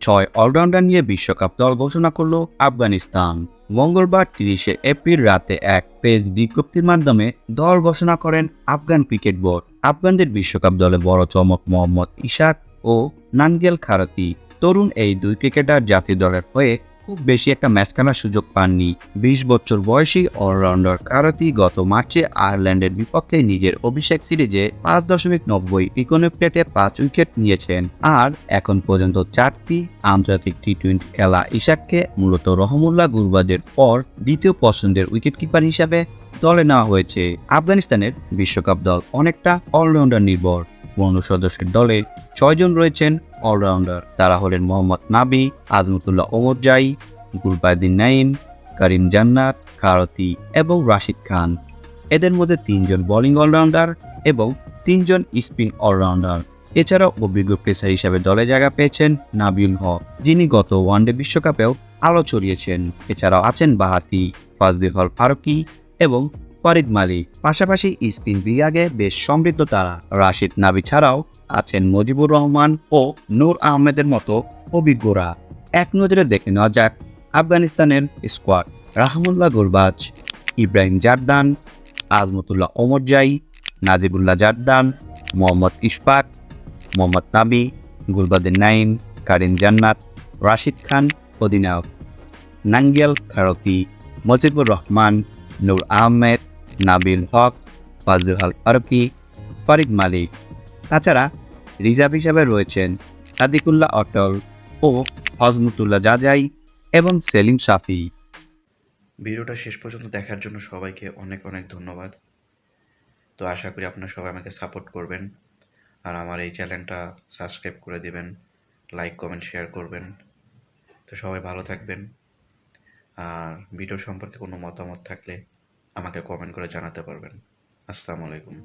6 allrounder নিয়ে বিশ্বকাপ দল ঘোষণা করল আফগানিস্তান। মঙ্গলবার 30শে এপ্রিল রাতে এক প্রেস বিজ্ঞপ্তির মাধ্যমে দল ঘোষণা করেন আফগান ক্রিকেট বোর্ড। আফগানদের বিশ্বকাপ দলে বড় চমক মোহাম্মদ ইশাক ও নানগেল খারাতি। তরুণ এই দুই ক্রিকেটার জাতীয় দলের হয়ে খুব বেশি একটা ম্যাচ খেলার সুযোগ পাননি। 20 বছর বয়সী অলরাউন্ডার কারাতি গত মার্চে আয়ারল্যান্ডের বিপক্ষে নিজের অভিষেক সিরিজে 5.90 ইকোনমিক রেটে 5 উইকেট নিয়েছেন। আর এখন পর্যন্ত 4টি আন্তর্জাতিক টি-20 খেলা ইশাককে মূলত রহমুল্লাহ গুরবাজের পর দ্বিতীয় পছন্দের উইকেটকিপার হিসাবে দলে নেওয়া হয়েছে। আফগানিস্তানের বিশ্বকাপ দল অনেকটা অলরাউন্ডার নির্ভর। 15 সদস্যের দলে 6 জন রয়েছেন অলরাউন্ডার। তারা হলেন মোহাম্মদ নাবি, আজমতুল্লাহ ওমরজাই, গুলবাদিন নাইম, করিম জান্নাত, খারতি এবং রাশিদ খান। এদের মধ্যে 3 জন বোলিং অলরাউন্ডার এবং 3 জন স্পিন অলরাউন্ডার। এছাড়াও অভিজ্ঞ পেসার হিসাবে দলে জায়গা পেয়েছেন নাবিউল হক, যিনি গত ওয়ানডে বিশ্বকাপেও আলো ছড়িয়েছেন। এছাড়াও আছেন বাহাতি, ফাজলি হল ফারুকি এবং ফরিদ মালিক। পাশাপাশি স্পিন বিভাগে বেশ সমৃদ্ধ তারা। রাশিদ নাবি ছাড়াও আছেন মুজিবুর রহমান ও নূর আহমেদের মতো অভিজ্ঞরা। এক নজরে দেখে নেওয়া যাক আফগানিস্তানের স্কোয়াড। রাহমুল্লাহ গুরবাজ, ইব্রাহিম জারদান, আজমতুল্লাহ ওমরজাই, নাজিবুল্লাহ জারদান, মোহাম্মদ ইশফাক, মোহাম্মদ নাবি, গুলবাদিন নাইম, কারিম জান্নাত, রাশিদ খান অধিনায়ক, নাঙ্গেল খারতি, মুজিবুর রহমান, নূর আহমেদ, নাবিল হক, ফাজলুল হক ফারুকি, ফরিদ মালিক। তাছাড়া রিজার্ভ হিসাবে রয়েছেন সাদিকুল্লাহ অটল ও হজমতুল্লাহ জাজাই এবং সেলিম শাফি। ভিডিওটা শেষ পর্যন্ত দেখার জন্য সবাইকে অনেক অনেক ধন্যবাদ। তো আশা করি আপনারা সবাই আমাকে সাপোর্ট করবেন আর আমার এই চ্যানেলটা সাবস্ক্রাইব করে দিবেন, লাইক কমেন্ট শেয়ার করবেন। তো সবাই ভালো থাকবেন। আর ভিডিও সম্পর্কে কোনো মতামত থাকলে আমাকে কমেন্ট করে জানাতে পারবেন। আসসালামু আলাইকুম।